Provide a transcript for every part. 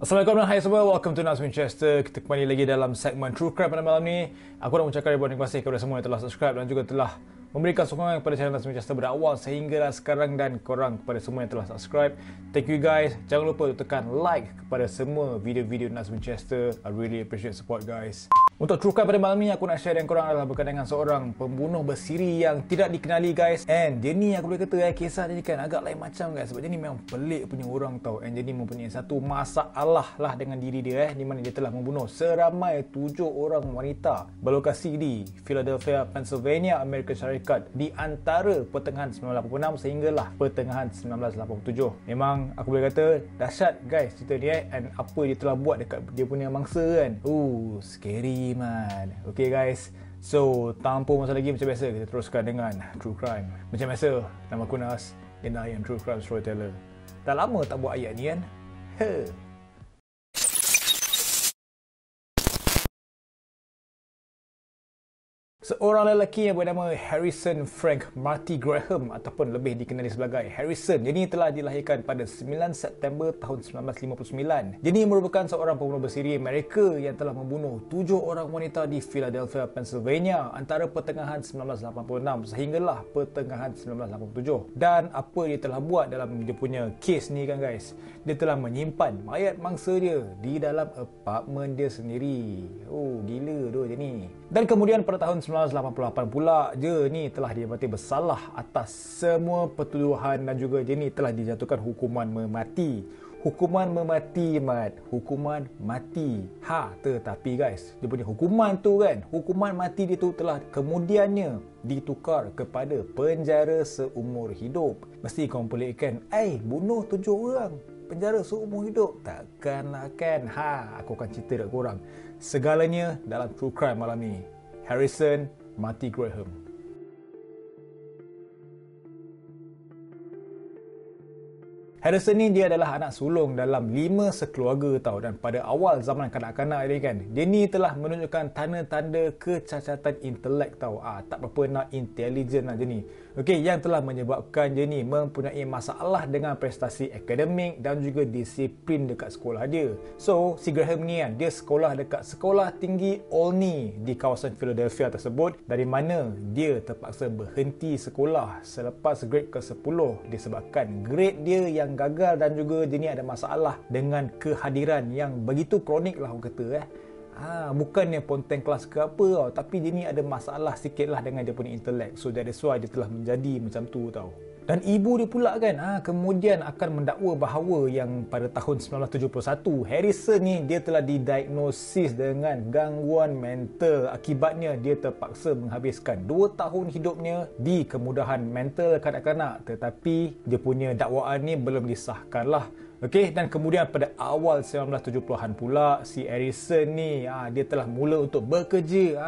Assalamualaikum dan hai semua, welcome to Nas Winchester. Kita kembali lagi dalam segmen True Crime pada malam ni. Aku nak mengucapkan ribuan terima kasih kepada semua yang telah subscribe dan juga telah memberikan sokongan kepada channel Nas Winchester pada awal sehinggalah sekarang, dan korang kepada semua yang telah subscribe. Thank you guys. Jangan lupa untuk tekan like kepada semua video-video Nas Winchester. I really appreciate support guys. Untuk True Crime pada malam ni, aku nak share dengan korang adalah berkaitan dengan seorang pembunuh bersiri yang tidak dikenali guys. And dia ni aku boleh kata kisah dia ni kan agak lain macam guys, sebab dia ni memang pelik punya orang tau. And dia ni mempunyai satu masalah lah dengan diri dia di mana dia telah membunuh seramai 7 orang wanita berlokasi di Philadelphia, Pennsylvania, Amerika Syarikat di antara pertengahan 1986 sehinggalah pertengahan 1987. Memang aku boleh kata dahsyat guys cerita dia and apa dia telah buat dekat dia punya mangsa kan. Scary man. Okay guys, so tanpa masa lagi, macam biasa kita teruskan dengan True Crime. Macam biasa, nama aku Nas and I am True Crime Storyteller. Dah lama tak buat ayat ni kan. Seorang lelaki yang bernama Harrison Frank Marty Graham ataupun lebih dikenali sebagai Harrison. Dia ni telah dilahirkan pada 9 September tahun 1959. Dia ni merupakan seorang pembunuh bersiri Amerika yang telah membunuh 7 orang wanita di Philadelphia, Pennsylvania antara pertengahan 1986 sehinggalah pertengahan 1987. Dan apa dia telah buat dalam dia punya kes ni kan guys, dia telah menyimpan mayat mangsa dia di dalam apartmen dia sendiri. Gila tu dia ni. Dan kemudian pada tahun 1988 pula, dia ni telah didapati bersalah atas semua pertuduhan dan juga dia ni telah dijatuhkan hukuman memati. Hukuman memati, mat. Hukuman mati. Tetapi guys, dia punya hukuman tu kan, hukuman mati dia tu telah kemudiannya ditukar kepada penjara seumur hidup. Mesti kau pelikkan, bunuh 7 orang, penjara seumur hidup? Takkanlah kan. Aku akan cerita dekat korang segalanya dalam True Crime malam ni. Harrison Marty Graham. Harrison ni dia adalah anak sulung dalam 5 sekeluarga tau, dan pada awal zaman kanak-kanak dia kan, dia ni telah menunjukkan tanda-tanda kecacatan intelek tau. Tak berapa nak intelligent lah dia ni. Okey, yang telah menyebabkan dia ni mempunyai masalah dengan prestasi akademik dan juga disiplin dekat sekolah dia. So, si Graham ni kan, dia sekolah dekat Sekolah Tinggi Olney di kawasan Philadelphia tersebut, dari mana dia terpaksa berhenti sekolah selepas grade ke-10 disebabkan grade dia yang gagal dan juga dia ni ada masalah dengan kehadiran yang begitu kronik lah orang kata bukannya ponteng kelas ke apa tau, tapi dia ni ada masalah sikit lah dengan dia punya intelek. So that's why dia telah menjadi macam tu tau. Dan ibu dia pula kan kemudian akan mendakwa bahawa yang pada tahun 1971 Harrison ni dia telah didiagnosis dengan gangguan mental. Akibatnya dia terpaksa menghabiskan 2 tahun hidupnya di kemudahan mental kanak-kanak. Tetapi dia punya dakwaan ni belum disahkan lah. Okey, dan kemudian pada awal 1970-an pula si Harrison ni dia telah mula untuk bekerja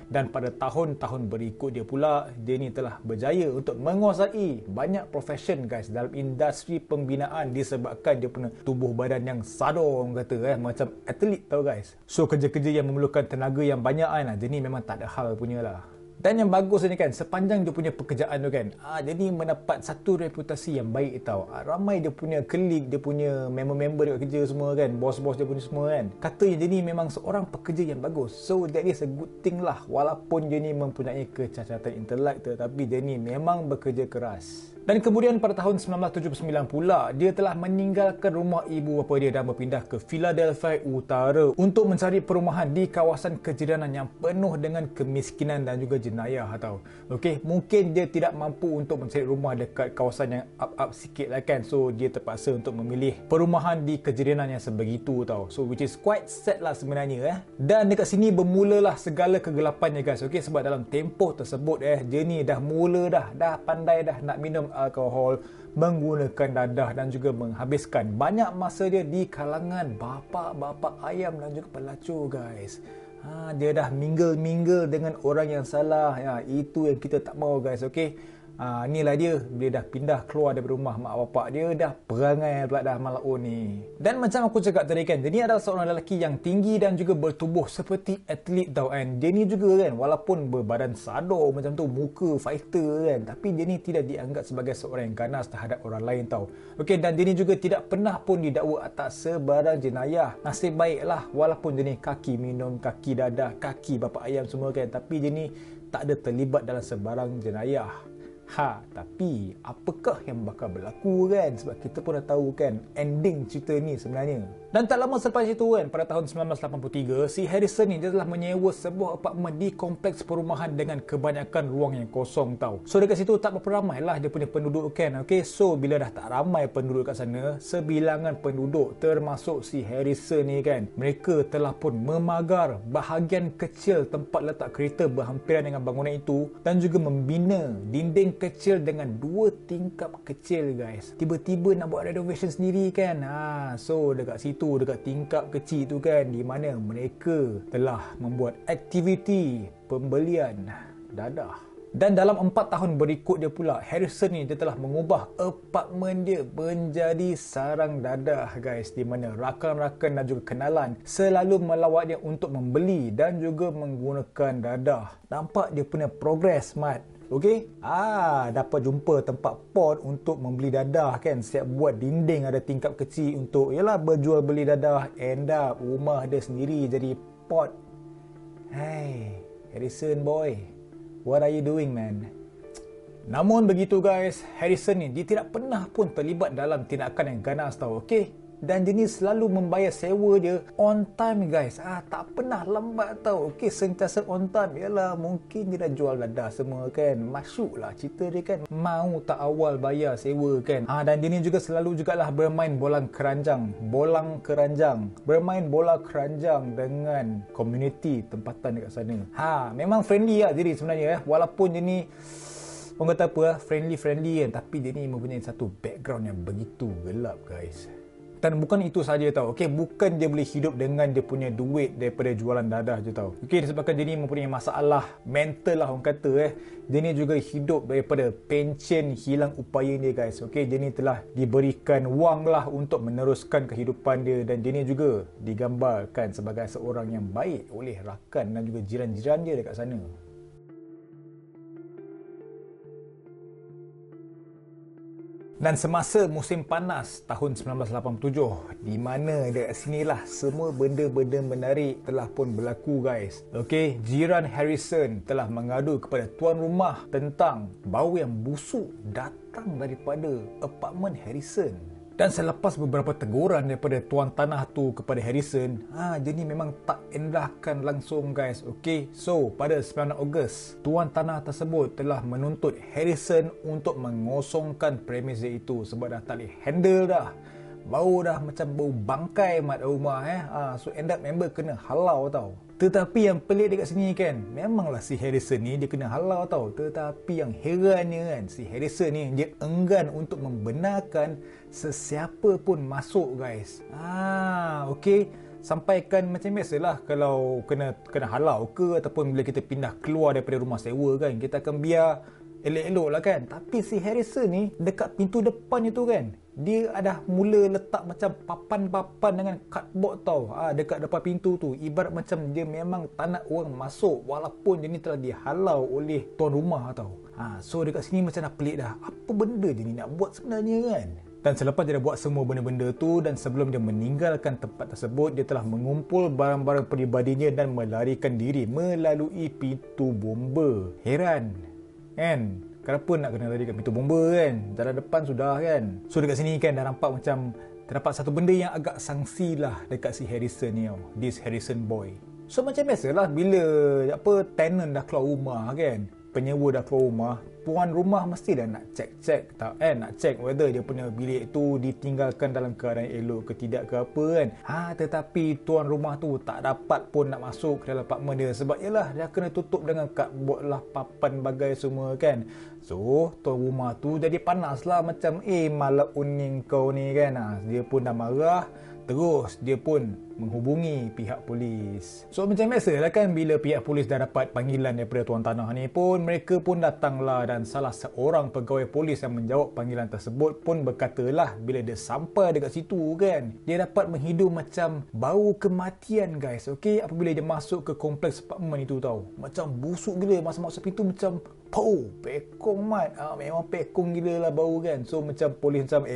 dan pada tahun-tahun berikut dia pula dia ni telah berjaya untuk menguasai banyak profession guys dalam industri pembinaan disebabkan dia punya tubuh badan yang sado orang kata macam atlet tau guys. So kerja-kerja yang memerlukan tenaga yang banyak dia ni memang tak ada hal punya lah. Dan yang bagus ni kan, sepanjang dia punya pekerjaan tu kan, dia ni mendapat satu reputasi yang baik tau. Ramai dia punya klik, dia punya member-member dia kerja semua kan, bos-bos dia punya semua kan, katanya dia ni memang seorang pekerja yang bagus. So that is a good thing lah. Walaupun dia ni mempunyai kecacatan intelek, tetapi dia ni memang bekerja keras. Dan kemudian pada tahun 1979 pula, dia telah meninggalkan rumah ibu bapa dia dan berpindah ke Philadelphia Utara untuk mencari perumahan di kawasan kejiranan yang penuh dengan kemiskinan dan juga jenayah tau. Okey, mungkin dia tidak mampu untuk mencari rumah dekat kawasan yang up-up sikit lah kan. So dia terpaksa untuk memilih perumahan di kejiranan yang sebegitu tau. So which is quite sad lah sebenarnya Dan dekat sini bermulalah segala kegelapannya guys. Okey, sebab dalam tempoh tersebut dia ni dah mula dah pandai dah nak minum alkohol, menggunakan dadah dan juga menghabiskan banyak masa dia di kalangan bapa-bapa ayam dan juga pelacur guys. Dia dah mingle dengan orang yang salah. Itu yang kita tak mahu guys. Okey, Inilah dia, bila dah pindah keluar dari rumah mak bapak dia, dah perangai pula dah Malaun ni. Dan macam aku cakap tadi kan, dia ni adalah seorang lelaki yang tinggi dan juga bertubuh seperti atlet tau kan. Dia ni juga kan, walaupun berbadan sador macam tu, muka fighter kan, tapi dia ni tidak dianggap sebagai seorang yang ganas terhadap orang lain tau. Okey, dan dia ni juga tidak pernah pun didakwa atas sebarang jenayah. Nasib baiklah, walaupun dia ni kaki minum, kaki dadah, kaki bapa ayam semua kan, tapi dia ni tak ada terlibat dalam sebarang jenayah. Tapi apakah yang bakal berlaku kan? Sebab kita pun dah tahu kan ending cerita ni sebenarnya. Dan tak lama selepas itu kan, pada tahun 1983, si Harrison ni dia telah menyewa sebuah apartmen di kompleks perumahan dengan kebanyakan ruang yang kosong tau. So dekat situ tak berapa ramai lah dia punya penduduk kan. Okay, so bila dah tak ramai penduduk kat sana, sebilangan penduduk termasuk si Harrison ni kan, mereka telah pun memagar bahagian kecil tempat letak kereta berhampiran dengan bangunan itu dan juga membina dinding kecil dengan 2 tingkap kecil guys. Tiba-tiba nak buat renovation sendiri kan. So dekat situ, dekat tingkap kecil tu kan, di mana mereka telah membuat aktiviti pembelian dadah. Dan dalam 4 tahun berikutnya pula, Harrison ni dia telah mengubah apartmen dia menjadi sarang dadah guys, di mana rakan-rakan dan juga kenalan selalu melawat dia untuk membeli dan juga menggunakan dadah. Nampak dia punya progress mat. Okey? Dapat jumpa tempat pot untuk membeli dadah kan. Siap buat dinding ada tingkap kecil untuk berjual beli dadah. End up rumah dia sendiri jadi pot. Hey, Harrison boy, what are you doing man? Namun begitu guys, Harrison ni dia tidak pernah pun terlibat dalam tindakan yang ganas tau. Okey? Dan dia ni selalu membayar sewa dia on time guys. Tak pernah lambat tau. Okey, sentiasa on time. Yalah, mungkin dia dah jual dadah semua kan. Masyuk lah cerita dia kan. Mau tak awal bayar sewa kan. Dan dia ni juga selalu jugalah bermain bolang keranjang. Bermain bola keranjang dengan community tempatan dekat sana. Memang friendly lah diri sebenarnya. Walaupun dia ni orang kata apa, friendly kan. Tapi dia ni mempunyai satu background yang begitu gelap guys. Dan bukan itu saja tau. Okey, bukan dia boleh hidup dengan dia punya duit daripada jualan dadah je tau. Okey, disebabkan dia ni mempunyai masalah mental lah orang kata Dia ni juga hidup daripada pencen hilang upaya dia guys. Okey, dia ni telah diberikan wang lah untuk meneruskan kehidupan dia, dan dia ni juga digambarkan sebagai seorang yang baik oleh rakan dan juga jiran-jiran dia dekat sana. Dan semasa musim panas tahun 1987, di mana dekat sinilah semua benda-benda menarik telah pun berlaku guys. Okey, jiran Harrison telah mengadu kepada tuan rumah tentang bau yang busuk datang daripada apartmen Harrison. Dan selepas beberapa teguran daripada tuan tanah tu kepada Harrison, dia ni memang tak endahkan langsung guys. Okey, so pada 9 Ogos, tuan tanah tersebut telah menuntut Harrison untuk mengosongkan premis dia itu sebab dah tak boleh handle dah. Bau dah macam bau bangkai mat rumah So end up member kena halau tau. Tetapi yang pelik dekat sini kan, memanglah si Harrison ni dia kena halau tau. Tetapi yang herannya kan, si Harrison ni dia enggan untuk membenarkan sesiapa pun masuk guys. Okey, sampaikan macam biasalah kalau kena halau ke ataupun bila kita pindah keluar daripada rumah sewa kan, kita akan biar elok-elok lah kan. Tapi si Harrison ni dekat pintu depan itu kan, dia ada mula letak macam papan-papan dengan cardboard tau dekat depan pintu tu. Ibarat macam dia memang tak nak orang masuk walaupun dia ni telah dihalau oleh tuan rumah tau. So dekat sini macam dah pelik dah. Apa benda dia ni nak buat sebenarnya kan? Dan selepas dia dah buat semua benda-benda tu dan sebelum dia meninggalkan tempat tersebut, dia telah mengumpul barang-barang peribadinya dan melarikan diri melalui pintu bomba. Heran kan? Kenapa nak kena lari kat pintu bomba kan? Jalan depan sudah kan? So dekat sini kan dah nampak macam terdapat satu benda yang agak sangsi lah dekat si Harrison ni tau. This Harrison boy. So macam biasalah bila tenant dah keluar rumah kan, penyewa dah keluar rumah, tuan rumah mesti dah nak check nak check whether dia punya bilik tu ditinggalkan dalam keadaan elok ke tidak ke apa kan. Tetapi tuan rumah tu tak dapat pun nak masuk ke dalam apartmen dia sebab yalah dia kena tutup dengan cardboard lah, papan bagai semua kan. So tuan rumah tu jadi panas lah macam malah uning kau ni kan. Dia pun dah marah, Terus dia pun menghubungi pihak polis. So macam biasa lah kan, bila pihak polis dah dapat panggilan daripada tuan tanah ni pun, mereka pun datanglah, dan salah seorang pegawai polis yang menjawab panggilan tersebut pun berkatalah bila dia sampai dekat situ kan, dia dapat menghidu macam bau kematian guys. Okey, apabila dia masuk ke kompleks apartmen itu tau, macam busuk gila. Masa masuk pintu macam pekong mat. Memang pekong gila lah bau kan. So macam polis macam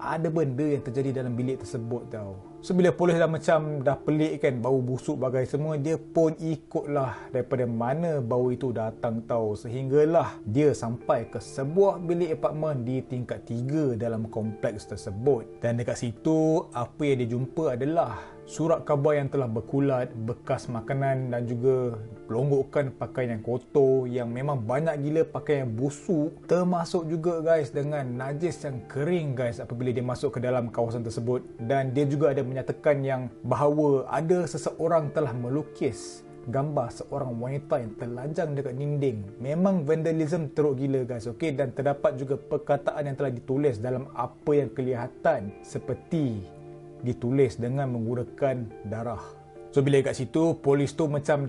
ada benda yang terjadi dalam bilik tersebut tau. So bila polis dah pelik kan, bau busuk bagai semua, dia pun ikutlah daripada mana bau itu datang tau, sehinggalah dia sampai ke sebuah bilik apartmen di tingkat 3 dalam kompleks tersebut. Dan dekat situ apa yang dia jumpa adalah surat khabar yang telah berkulat, bekas makanan dan juga pelonggokan pakaian yang kotor, yang memang banyak gila pakaian yang busuk, termasuk juga guys dengan najis yang kering guys apabila dia masuk ke dalam kawasan tersebut. Dan dia juga ada menyatakan yang bahawa ada seseorang telah melukis gambar seorang wanita yang telanjang dekat dinding. Memang vandalism teruk gila guys. Okey, dan terdapat juga perkataan yang telah ditulis dalam apa yang kelihatan seperti ditulis dengan menggunakan darah. So bila kat situ, polis tu macam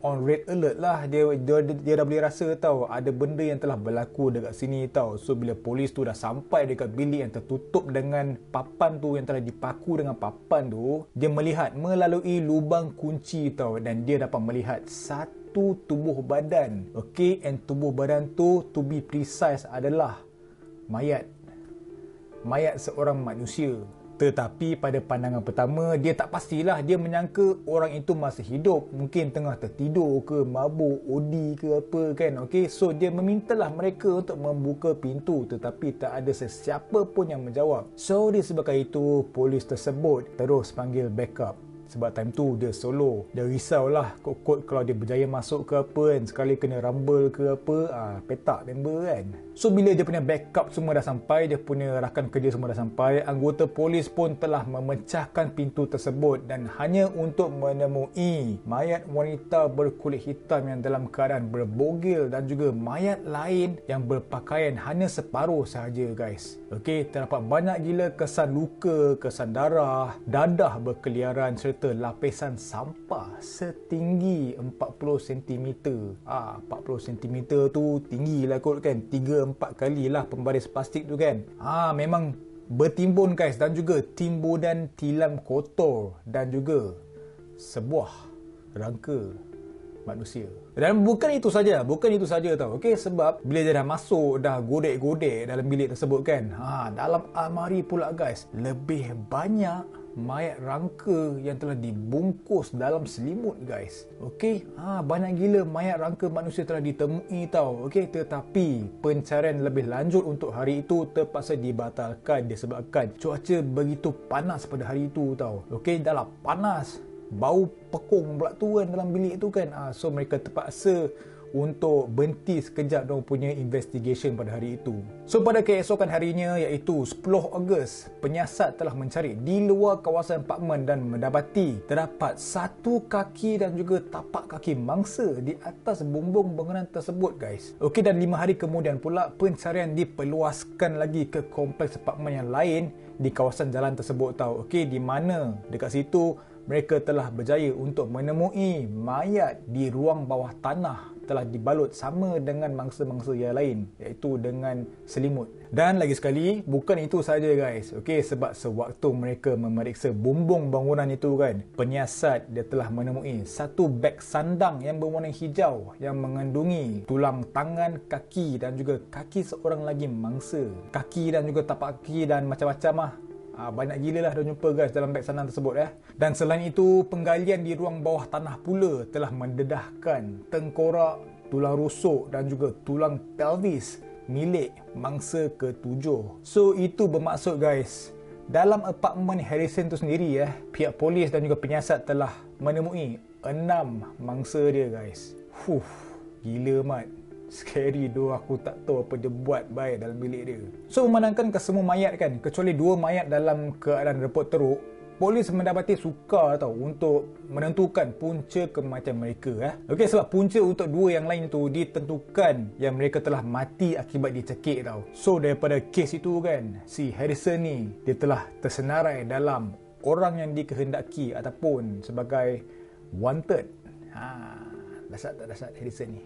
on red alert lah. Dia dah boleh rasa tau ada benda yang telah berlaku dekat sini tau. So bila polis tu dah sampai dekat bilik yang tertutup dengan papan tu, yang telah dipaku dengan papan tu, dia melihat melalui lubang kunci tau, dan dia dapat melihat satu tubuh badan. Okay, and tubuh badan tu, to be precise, adalah mayat seorang manusia. Tetapi pada pandangan pertama, dia tak pastilah. Dia menyangka orang itu masih hidup, mungkin tengah tertidur ke, mabuk, OD ke apa kan. Okay, so dia memintalah mereka untuk membuka pintu, tetapi tak ada sesiapa pun yang menjawab. So disebabkan itu, polis tersebut terus panggil backup. Sebab time tu dia solo. Dia risaulah kot-kot kalau dia berjaya masuk ke apa kan, sekali kena rumble ke apa, petak member kan. So bila dia punya backup semua dah sampai, dia punya rakan kerja semua dah sampai, anggota polis pun telah memecahkan pintu tersebut, dan hanya untuk menemui mayat wanita berkulit hitam yang dalam keadaan berbogil, dan juga mayat lain yang berpakaian hanya separuh sahaja guys. Okey, terdapat banyak gila kesan luka, kesan darah, dadah berkeliaran serta lapisan sampah setinggi 40 cm. 40 cm tu tinggi lah kot kan, 3-4 kali lah pembaris plastik tu kan. Memang bertimbun guys, dan juga timbunan tilam kotor dan juga sebuah rangka manusia. Dan bukan itu saja tau. Okey, sebab bila dia dah masuk, dah godek-godek dalam bilik tersebut kan, dalam almari pula guys, lebih banyak mayat rangka yang telah dibungkus dalam selimut guys. Okey, banyak gila mayat rangka manusia telah ditemui tau. Okey, tetapi pencarian lebih lanjut untuk hari itu terpaksa dibatalkan disebabkan cuaca begitu panas pada hari itu tau. Okey, dah lah panas, bau pekong pula tu kan dalam bilik tu kan. So mereka terpaksa untuk berhenti sekejap diorang punya investigation pada hari itu. So pada keesokan harinya, iaitu 10 Ogos, penyiasat telah mencari di luar kawasan apartmen dan mendapati terdapat satu kaki dan juga tapak kaki mangsa di atas bumbung bangunan tersebut guys. Okey, dan 5 hari kemudian pula pencarian diperluaskan lagi ke kompleks apartmen yang lain di kawasan jalan tersebut tau. Okey, di mana dekat situ mereka telah berjaya untuk menemui mayat di ruang bawah tanah telah dibalut sama dengan mangsa-mangsa yang lain, iaitu dengan selimut. Dan lagi sekali, bukan itu saja guys. Okey, sebab sewaktu mereka memeriksa bumbung bangunan itu kan, penyiasat dia telah menemui satu beg sandang yang berwarna hijau yang mengandungi tulang tangan, kaki dan juga kaki seorang lagi mangsa. Kaki dan juga tapak kaki dan macam-macam lah. Banyak gila lah dah jumpa guys dalam beg sandang tersebut Dan selain itu, penggalian di ruang bawah tanah pula telah mendedahkan tengkorak, tulang rusuk dan juga tulang pelvis milik mangsa ke-7. So itu bermaksud guys, dalam apartmen Harrison tu sendiri pihak polis dan juga penyiasat telah menemui 6 mangsa dia guys. Gila mat. Scary doh, aku tak tahu apa dia buat baik dalam bilik dia. So memandangkan ke semua mayat kan, kecuali 2 mayat dalam keadaan repot teruk, polis mendapati sukar tau untuk menentukan punca kematian mereka Okey, sebab punca untuk 2 yang lain tu ditentukan yang mereka telah mati akibat dicekik tau. So daripada kes itu kan, si Harrison ni dia telah tersenarai dalam orang yang dikehendaki ataupun sebagai wanted. Dahsyat tak dahsyat Harrison ni.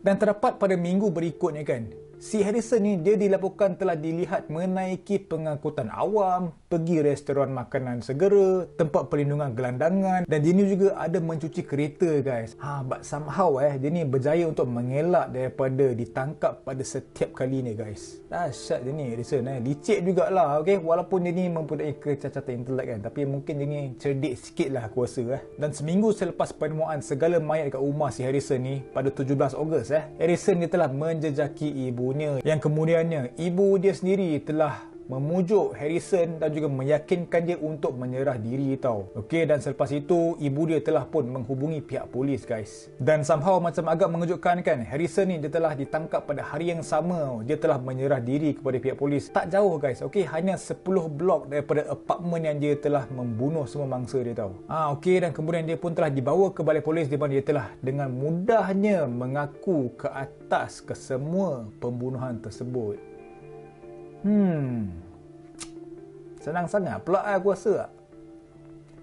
Dan terdapat pada minggu berikutnya kan, si Harrison ni dia dilaporkan telah dilihat menaiki pengangkutan awam, pergi restoran makanan segera, tempat perlindungan gelandangan, dan dia ni juga ada mencuci kereta guys. But somehow dia ni berjaya untuk mengelak daripada ditangkap pada setiap kali ni guys. Dahsyat dia ni Harrison licik jugalah, okay? Walaupun dia ni mempunyai kecacatan intelek kan, tapi mungkin dia ni cerdik sikit lah aku rasa. Dan seminggu selepas penemuan segala mayat dekat rumah si Harrison ni pada 17 Ogos Harrison dia telah menjejaki ibunya, yang kemudiannya ibu dia sendiri telah memujuk Harrison dan juga meyakinkan dia untuk menyerah diri tau. Okey, dan selepas itu ibu dia telah pun menghubungi pihak polis guys. Dan somehow macam agak mengejutkan kan, Harrison ni dia telah ditangkap pada hari yang sama dia telah menyerah diri kepada pihak polis. Tak jauh guys, okey, hanya 10 blok daripada apartmen yang dia telah membunuh semua mangsa dia tau. Okey, dan kemudian dia pun telah dibawa ke balai polis di mana dia telah dengan mudahnya mengaku ke atas kesemua pembunuhan tersebut. Senang sangat pula aku rasa.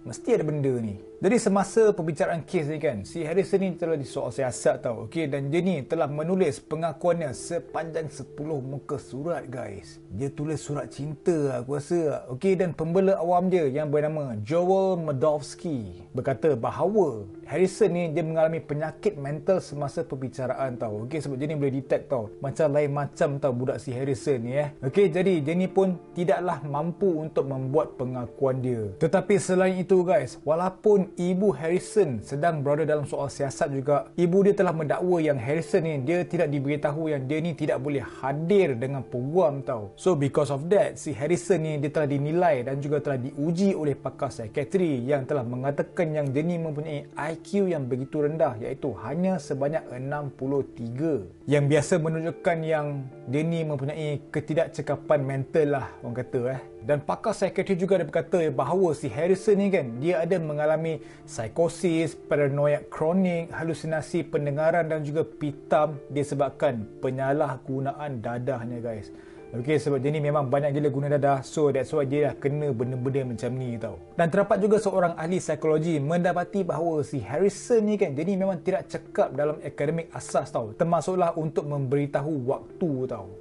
Mesti ada benda ni. Jadi semasa pembicaraan kes ni kan, si Harrison ni telah disoal siasat tau. Okey, dan dia ni telah menulis pengakuannya sepanjang 10 muka surat guys. Dia tulis surat cinta aku rasa. Okey, dan pembela awam dia yang bernama Joel Mordovsky berkata bahawa Harrison ni dia mengalami penyakit mental semasa pembicaraan tau. Okey, sebab dia ni boleh detect tau. Macam lain macam tau budak si Harrison ni Okey, jadi dia ni pun tidaklah mampu untuk membuat pengakuan dia. Tetapi selain itu guys, walaupun ibu Harrison sedang berada dalam soal siasat juga, ibu dia telah mendakwa yang Harrison ni dia tidak diberitahu yang dia ni tidak boleh hadir dengan peguam tau. So because of that, si Harrison ni dia telah dinilai dan juga telah diuji oleh pakar psikiatri yang telah mengatakan yang dia ni mempunyai IQ yang begitu rendah, iaitu hanya sebanyak 63, yang biasa menunjukkan yang dia ni mempunyai ketidakcekapan mental lah orang kata Dan pakar psikiatri juga ada berkata bahawa si Harrison ni kan, dia ada mengalami psikosis, paranoia kronik, halusinasi pendengaran dan juga pitam disebabkan penyalahgunaan dadahnya guys. Okey, sebab dia ni memang banyak gila guna dadah, so that's why dia dah kena benda-benda macam ni tau. Dan terdapat juga seorang ahli psikologi mendapati bahawa si Harrison ni kan, dia ni memang tidak cekap dalam akademik asas tau, termasuklah untuk memberitahu waktu tau.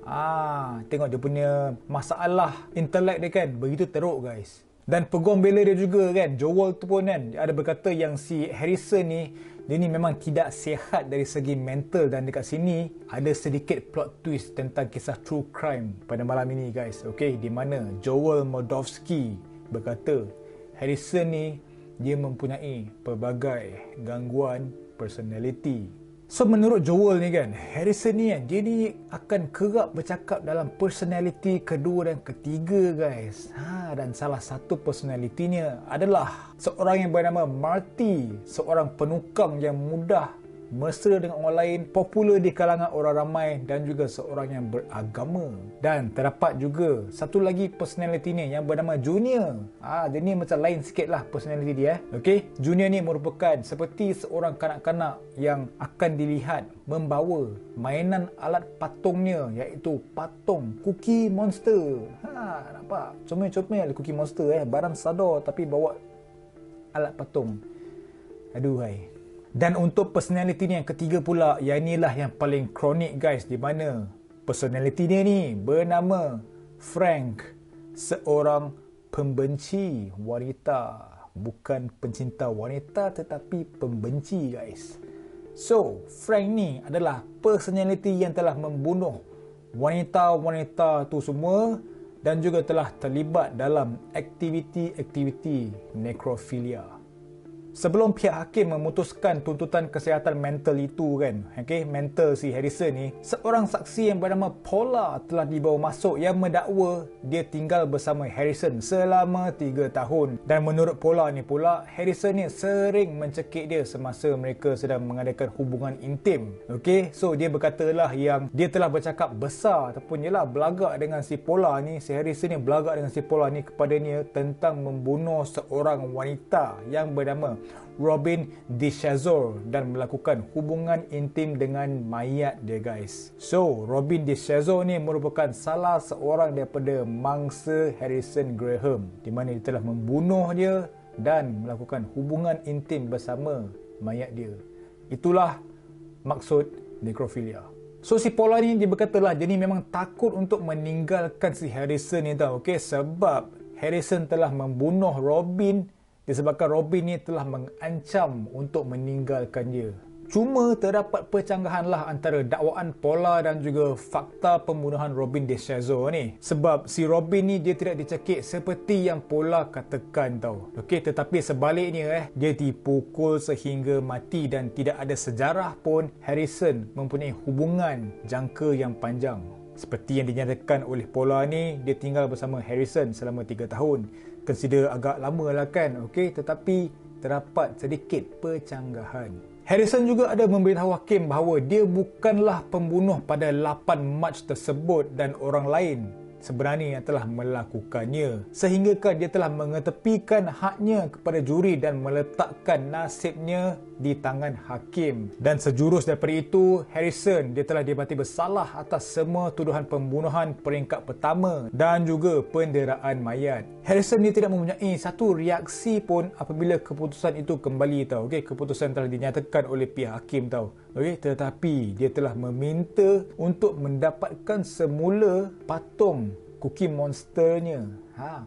Tengok dia punya masalah intelek dia kan, begitu teruk guys. Dan peguam bela dia juga kan, Joel tu pun kan, dia ada berkata yang si Harrison ni, dia ni memang tidak sihat dari segi mental. Dan dekat sini ada sedikit plot twist tentang kisah true crime pada malam ini guys. Okey, di mana Joel Mordovsky berkata Harrison ni dia mempunyai pelbagai gangguan personality. So menurut Joel ni kan, Harrison ni kan, dia ni akan kerap bercakap dalam personality kedua dan ketiga guys. Dan salah satu personalitinya adalah seorang yang bernama Marty, seorang penukang yang mudah mesra dengan orang lain, popular di kalangan orang ramai dan juga seorang yang beragama. Dan terdapat juga satu lagi personality ni yang bernama Junior. Dia ni macam lain sikit lah personality dia. Okey, Junior ni merupakan seperti seorang kanak-kanak yang akan dilihat membawa mainan alat patungnya, iaitu patung Cookie Monster. Nampak? Comel-comel Cookie Monster barang sadar tapi bawa alat patung. Aduhai. Dan untuk personality ni yang ketiga pula, yang inilah yang paling kronik guys, di mana personality dia ni bernama Frank, seorang pembenci wanita. Bukan pencinta wanita tetapi pembenci guys. So, Frank ni adalah personality yang telah membunuh wanita-wanita tu semua dan juga telah terlibat dalam aktiviti-aktiviti nekrofilia. Sebelum pihak hakim memutuskan tuntutan kesihatan mental itu kan, mental si Harrison ni, seorang saksi yang bernama Paula telah dibawa masuk yang mendakwa dia tinggal bersama Harrison selama 3 tahun. Dan menurut Paula ni pula, Harrison ni sering mencekik dia semasa mereka sedang mengadakan hubungan intim. So dia berkatalah yang dia telah bercakap besar ataupun belagak dengan si Paula ni, si Harrison ni belagak dengan si Paula ni kepadanya tentang membunuh seorang wanita yang bernama Robin DeShazor dan melakukan hubungan intim dengan mayat dia, guys. So, Robin DeShazor ni merupakan salah seorang daripada mangsa Harrison Graham, di mana dia telah membunuh dia dan melakukan hubungan intim bersama mayat dia. Itulah maksud necrophilia. So si Paula ni dia berkatalah dia ni memang takut untuk meninggalkan si Harrison ni tau. Okay, sebab Harrison telah membunuh Robin disebabkan Robin ni telah mengancam untuk meninggalkan dia. Cuma terdapat percanggahan lah antara dakwaan Paula dan juga fakta pembunuhan Robin DeShazor ni. Sebab si Robin ni dia tidak dicekik seperti yang Paula katakan tau. Okey, tetapi sebaliknya dia dipukul sehingga mati dan tidak ada sejarah pun Harrison mempunyai hubungan jangka yang panjang. Seperti yang dinyatakan oleh Paula ni, dia tinggal bersama Harrison selama 3 tahun. Consider agak lama lah kan, okey, tetapi terdapat sedikit percanggahan. Harrison juga ada memberitahu hakim bahawa dia bukanlah pembunuh pada 8 Mac tersebut dan orang lain sebenarnya yang telah melakukannya, sehinggakan dia telah mengetepikan haknya kepada juri dan meletakkan nasibnya di tangan hakim. Dan sejurus daripada itu, Harrison dia telah dibati bersalah atas semua tuduhan pembunuhan peringkat pertama dan juga penderaan mayat. Harrison dia tidak mempunyai satu reaksi pun apabila keputusan itu kembali tau. Okey, keputusan telah dinyatakan oleh pihak hakim tau. Okey, tetapi dia telah meminta untuk mendapatkan semula patung Cookie Monsternya.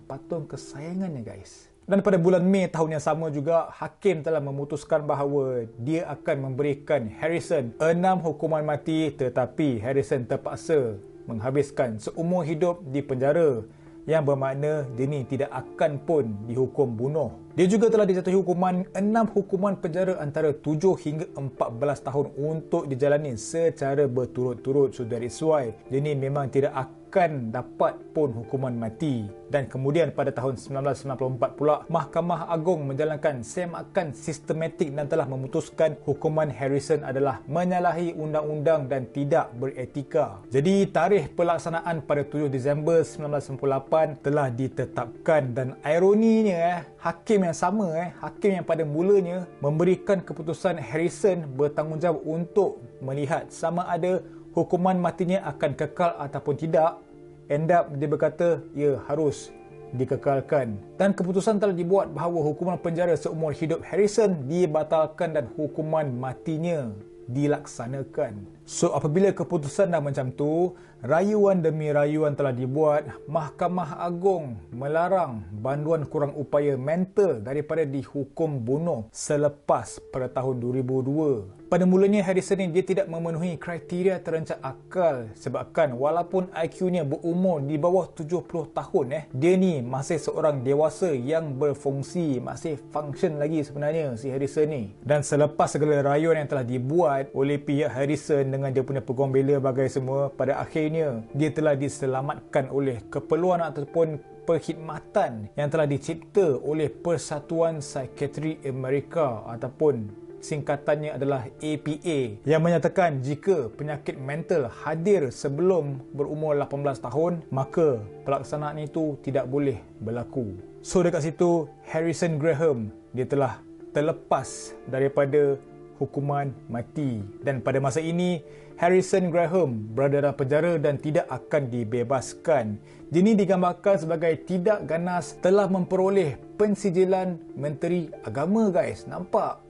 Patung kesayangannya, guys. Dan pada bulan Mei tahun yang sama juga, hakim telah memutuskan bahawa dia akan memberikan Harrison 6 hukuman mati, tetapi Harrison terpaksa menghabiskan seumur hidup di penjara, yang bermakna dia ni tidak akan pun dihukum bunuh. Dia juga telah dijatuhi hukuman 6 hukuman penjara antara 7 hingga 14 tahun untuk dijalani secara berturut-turut. So that is why dia ni memang tidak akan dapat pun hukuman mati. Dan kemudian pada tahun 1994 pula, Mahkamah Agung menjalankan semakan sistematik dan telah memutuskan hukuman Harrison adalah menyalahi undang-undang dan tidak beretika. Jadi tarikh pelaksanaan pada 7 Disember 1998 telah ditetapkan, dan ironinya hakim yang sama hakim yang pada mulanya memberikan keputusan Harrison bertanggungjawab untuk melihat sama ada hukuman matinya akan kekal ataupun tidak, end up dia berkata ia harus dikekalkan. Dan keputusan telah dibuat bahawa hukuman penjara seumur hidup Harrison dibatalkan dan hukuman matinya dilaksanakan. So apabila keputusan dah macam tu, rayuan demi rayuan telah dibuat. Mahkamah Agung melarang banduan kurang upaya mental daripada dihukum bunuh selepas pada tahun 2002. Pada mulanya Harrison ni dia tidak memenuhi kriteria terancam akal, sebabkan walaupun IQ-nya berumur di bawah 70 tahun dia ni masih seorang dewasa yang berfungsi, masih function lagi sebenarnya si Harrison ni. Dan selepas segala rayuan yang telah dibuat oleh pihak Harrison dengan dia punya peguam bela bagai semua, pada akhirnya dia telah diselamatkan oleh keperluan ataupun perkhidmatan yang telah dicipta oleh Persatuan Psikiatri Amerika ataupun singkatannya adalah APA, yang menyatakan jika penyakit mental hadir sebelum berumur 18 tahun, maka pelaksanaan itu tidak boleh berlaku. So dekat situ Harrison Graham dia telah terlepas daripada hukuman mati, dan pada masa ini Harrison Graham berada dalam penjara dan tidak akan dibebaskan. Dia ni digambarkan sebagai tidak ganas telah memperoleh pensijilan Menteri Agama, guys. Nampak?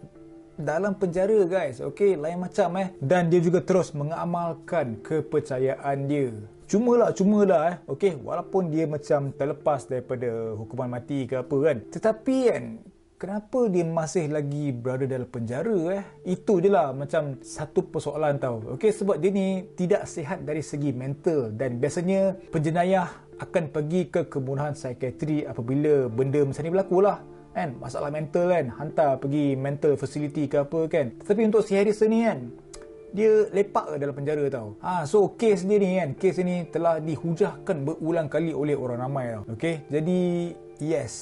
Dalam penjara, guys. Okey, lain macam Dan dia juga terus mengamalkan kepercayaan dia. Cumalah okey, walaupun dia macam terlepas daripada hukuman mati ke apa kan, tetapi kan kenapa dia masih lagi berada dalam penjara Itu je lah macam satu persoalan tau. Okey, sebab dia ni tidak sihat dari segi mental, dan biasanya penjenayah akan pergi ke kemudahan psikiatri apabila benda macam ni berlaku lah. Masalah mental hantar pergi mental facility ke apa kan. Tetapi untuk si Harrison ni dia lepak dalam penjara tau. So kes dia ni kes ni telah dihujahkan berulang kali oleh orang ramai tau. Okey, jadi yes,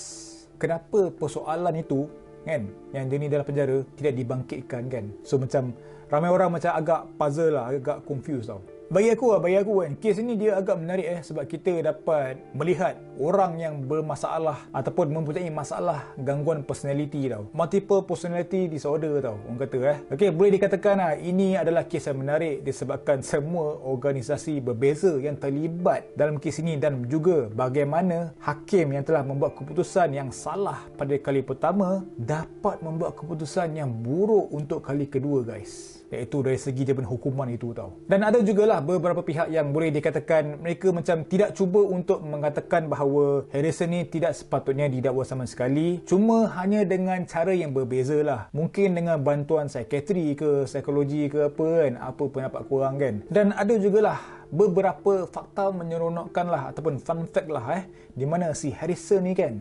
kenapa persoalan itu yang dia ni dalam penjara tidak dibangkitkan kan. So macam ramai orang macam agak puzzle lah, agak confused tau. Bagi aku kan, kes ini dia agak menarik sebab kita dapat melihat orang yang bermasalah ataupun mempunyai masalah gangguan personality tau. Multiple personality disorder tau, orang kata Okey, boleh dikatakan ini adalah kes yang menarik disebabkan semua organisasi berbeza yang terlibat dalam kes ini dan juga bagaimana hakim yang telah membuat keputusan yang salah pada kali pertama dapat membuat keputusan yang buruk untuk kali kedua, guys. Iaitu dari segi daripada hukuman itu tau. Dan ada jugalah beberapa pihak yang boleh dikatakan mereka macam tidak cuba untuk mengatakan bahawa Harrison ni tidak sepatutnya didakwa sama sekali, cuma hanya dengan cara yang berbeza lah. Mungkin dengan bantuan psikiatri ke psikologi ke apa kan, apa pendapat korang kan. Dan ada jugalah beberapa fakta menyeronokkan lah ataupun fun fact lah di mana si Harrison ni kan,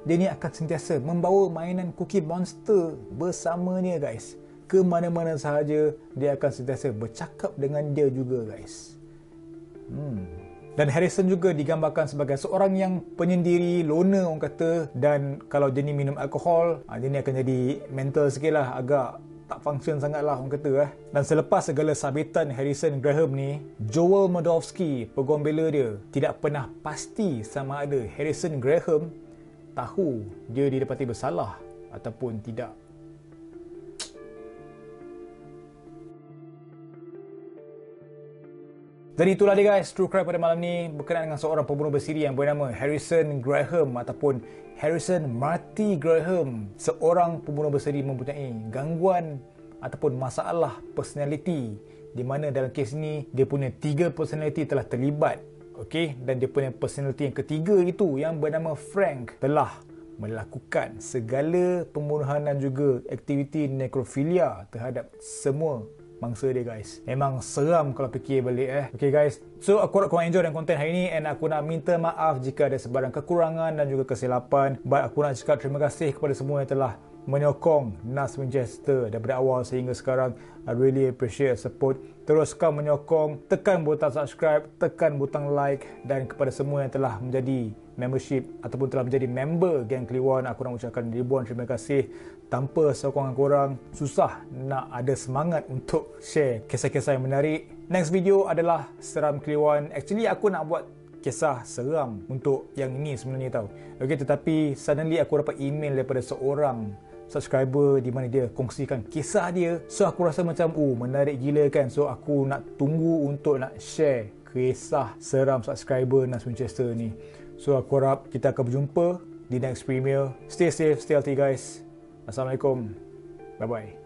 dia ni akan sentiasa membawa mainan Cookie Monster bersamanya, guys. Ke mana-mana sahaja dia akan sentiasa bercakap dengan dia juga, guys. Dan Harrison juga digambarkan sebagai seorang yang penyendiri, loner orang kata, dan kalau dia ni minum alkohol, dia ni akan jadi mental sikit lah, agak tak function sangat lah orang kata Dan selepas segala sabitan Harrison Graham ni, Joel Murdovsky, peguam bela dia, tidak pernah pasti sama ada Harrison Graham tahu dia didapati bersalah ataupun tidak. Jadi itulah dia guys, True Crime pada malam ni berkenaan dengan seorang pembunuh bersiri yang bernama Harrison Graham ataupun Harrison Marty Graham. Seorang pembunuh bersiri mempunyai gangguan ataupun masalah personality, di mana dalam kes ni dia punya 3 personality telah terlibat. Okey, dan dia punya personality yang ketiga itu yang bernama Frank telah melakukan segala pembunuhan dan juga aktiviti nekrofilia terhadap semua mangsa dia, guys. Memang seram kalau fikir balik Okay guys, so aku harap korang enjoy dengan konten hari ni, and aku nak minta maaf jika ada sebarang kekurangan dan juga kesilapan. But aku nak cakap terima kasih kepada semua yang telah menyokong Nas Winchester daripada awal sehingga sekarang. I really appreciate support. Teruskan menyokong, tekan butang subscribe, tekan butang like, dan kepada semua yang telah menjadi membership ataupun telah menjadi member Gang Kliwon, aku nak ucapkan ribuan terima kasih. Tanpa sokongan korang, susah nak ada semangat untuk share kisah-kisah yang menarik. Next video adalah Seram Kliwon. Actually aku nak buat kisah seram untuk yang ini sebenarnya tau. Okay, tetapi suddenly aku dapat email daripada seorang subscriber di mana dia kongsikan kisah dia. So aku rasa macam menarik gila kan. So aku nak tunggu untuk nak share kisah seram subscriber Nas Winchester ni. So aku harap kita akan berjumpa di next premiere. Stay safe, stay healthy guys. Assalamualaikum. Bye bye.